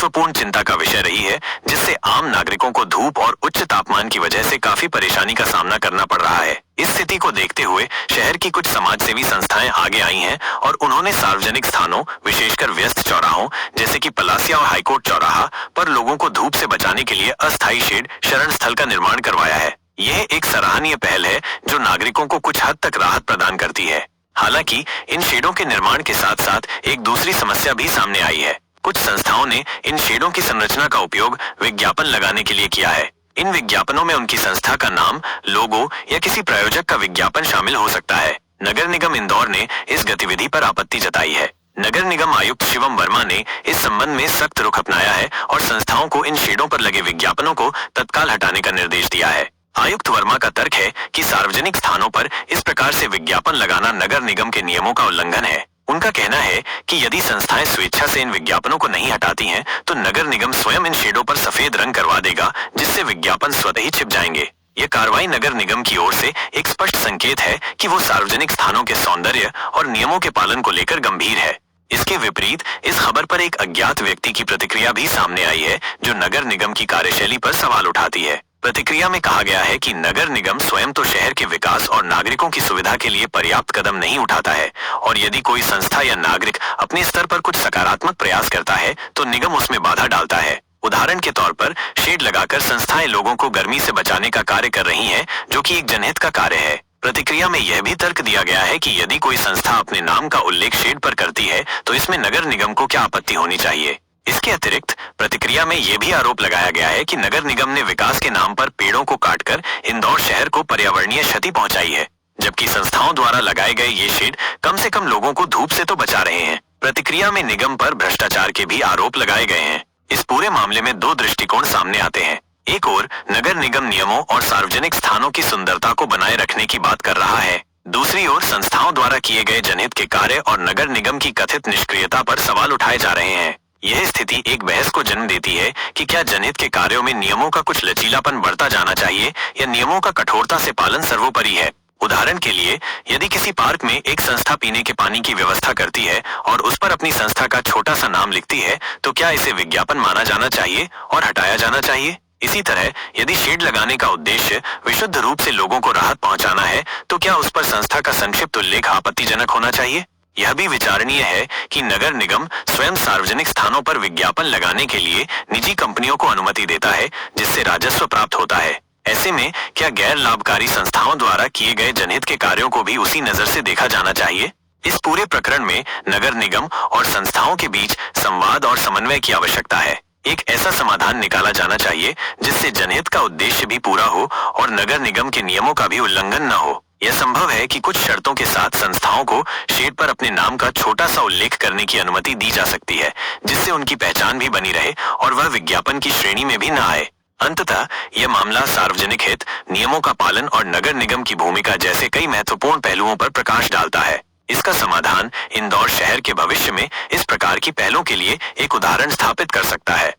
महत्वपूर्ण चिंता का विषय रही है, जिससे आम नागरिकों को धूप और उच्च तापमान की वजह से काफी परेशानी का सामना करना पड़ रहा है। इस स्थिति को देखते हुए शहर की कुछ समाजसेवी संस्थाएं आगे आई हैं और उन्होंने सार्वजनिक स्थानों, विशेषकर व्यस्त चौराहों जैसे कि पलासिया और हाईकोर्ट चौराहा पर लोगों को धूप से बचाने के लिए अस्थायी शेड शरण स्थल का निर्माण करवाया है। यह एक सराहनीय पहल है जो नागरिकों को कुछ हद तक राहत प्रदान करती है। हालांकि इन शेडों के निर्माण के साथ साथ एक दूसरी समस्या भी सामने आई है। कुछ संस्थाओं ने इन शेडों की संरचना का उपयोग विज्ञापन लगाने के लिए किया है। इन विज्ञापनों में उनकी संस्था का नाम, लोगो या किसी प्रायोजक का विज्ञापन शामिल हो सकता है। नगर निगम इंदौर ने इस गतिविधि पर आपत्ति जताई है। नगर निगम आयुक्त शिवम वर्मा ने इस संबंध में सख्त रुख अपनाया है और संस्थाओं को इन शेडों पर लगे विज्ञापनों को तत्काल हटाने का निर्देश दिया है। आयुक्त वर्मा का तर्क है कि सार्वजनिक स्थानों पर इस प्रकार से विज्ञापन लगाना नगर निगम के नियमों का उल्लंघन है। उनका कहना है कि यदि संस्थाएं स्वेच्छा से इन विज्ञापनों को नहीं हटाती हैं, तो नगर निगम स्वयं इन शेडों पर सफेद रंग करवा देगा, जिससे विज्ञापन स्वतः ही छिप जाएंगे। ये कार्रवाई नगर निगम की ओर से एक स्पष्ट संकेत है कि वो सार्वजनिक स्थानों के सौंदर्य और नियमों के पालन को लेकर गंभीर है। इसके विपरीत इस खबर पर एक अज्ञात व्यक्ति की प्रतिक्रिया भी सामने आई है, जो नगर निगम की कार्यशैली पर सवाल उठाती है। प्रतिक्रिया में कहा गया है कि नगर निगम स्वयं तो शहर के विकास और नागरिकों की सुविधा के लिए पर्याप्त कदम नहीं उठाता है, और यदि कोई संस्था या नागरिक अपने स्तर पर कुछ सकारात्मक प्रयास करता है तो निगम उसमें बाधा डालता है। उदाहरण के तौर पर शेड लगाकर संस्थाएं लोगों को गर्मी से बचाने का कार्य कर रही हैं, जो कि एक जनहित का कार्य है। प्रतिक्रिया में यह भी तर्क दिया गया है कि यदि कोई संस्था अपने नाम का उल्लेख शेड पर करती है तो इसमें नगर निगम को क्या आपत्ति होनी चाहिए। इसके अतिरिक्त प्रतिक्रिया में यह भी आरोप लगाया गया है कि नगर निगम ने विकास के नाम पर पेड़ों को काटकर इंदौर शहर को पर्यावरणीय क्षति पहुंचाई है, जबकि संस्थाओं द्वारा लगाए गए ये शेड कम से कम लोगों को धूप से तो बचा रहे हैं। प्रतिक्रिया में निगम पर भ्रष्टाचार के भी आरोप लगाए गए हैं। इस पूरे मामले में दो दृष्टिकोण सामने आते हैं। एक ओर नगर निगम नियमों और सार्वजनिक स्थानों की सुंदरता को बनाए रखने की बात कर रहा है, दूसरी ओर संस्थाओं द्वारा किए गए जनहित के कार्य और नगर निगम की कथित निष्क्रियता पर सवाल उठाए जा रहे हैं। यह स्थिति एक बहस को जन्म देती है कि क्या जनहित के कार्यों में नियमों का कुछ लचीलापन बढ़ता जाना चाहिए या नियमों का कठोरता से पालन सर्वोपरि है। उदाहरण के लिए, यदि किसी पार्क में एक संस्था पीने के पानी की व्यवस्था करती है और उस पर अपनी संस्था का छोटा सा नाम लिखती है, तो क्या इसे विज्ञापन माना जाना चाहिए और हटाया जाना चाहिए। इसी तरह यदि शेड लगाने का उद्देश्य विशुद्ध रूप से लोगों को राहत पहुंचाना है, तो क्या उस पर संस्था का संक्षिप्त उल्लेख आपत्तिजनक होना चाहिए। यह भी विचारणीय है कि नगर निगम स्वयं सार्वजनिक स्थानों पर विज्ञापन लगाने के लिए निजी कंपनियों को अनुमति देता है, जिससे राजस्व प्राप्त होता है। ऐसे में क्या गैर लाभकारी संस्थाओं द्वारा किए गए जनहित के कार्यों को भी उसी नजर से देखा जाना चाहिए। इस पूरे प्रकरण में नगर निगम और संस्थाओं के बीच संवाद और समन्वय की आवश्यकता है। एक ऐसा समाधान निकाला जाना चाहिए जिससे जनहित का उद्देश्य भी पूरा हो और नगर निगम के नियमों का भी उल्लंघन न हो। यह संभव है कि कुछ शर्तों के साथ संस्थाओं को शेड पर अपने नाम का छोटा सा उल्लेख करने की अनुमति दी जा सकती है, जिससे उनकी पहचान भी बनी रहे और वह विज्ञापन की श्रेणी में भी न आए। अंततः यह मामला सार्वजनिक हित, नियमों का पालन और नगर निगम की भूमिका जैसे कई महत्वपूर्ण पहलुओं पर प्रकाश डालता है। इसका समाधान इंदौर शहर के भविष्य में इस प्रकार की पहलों के लिए एक उदाहरण स्थापित कर सकता है।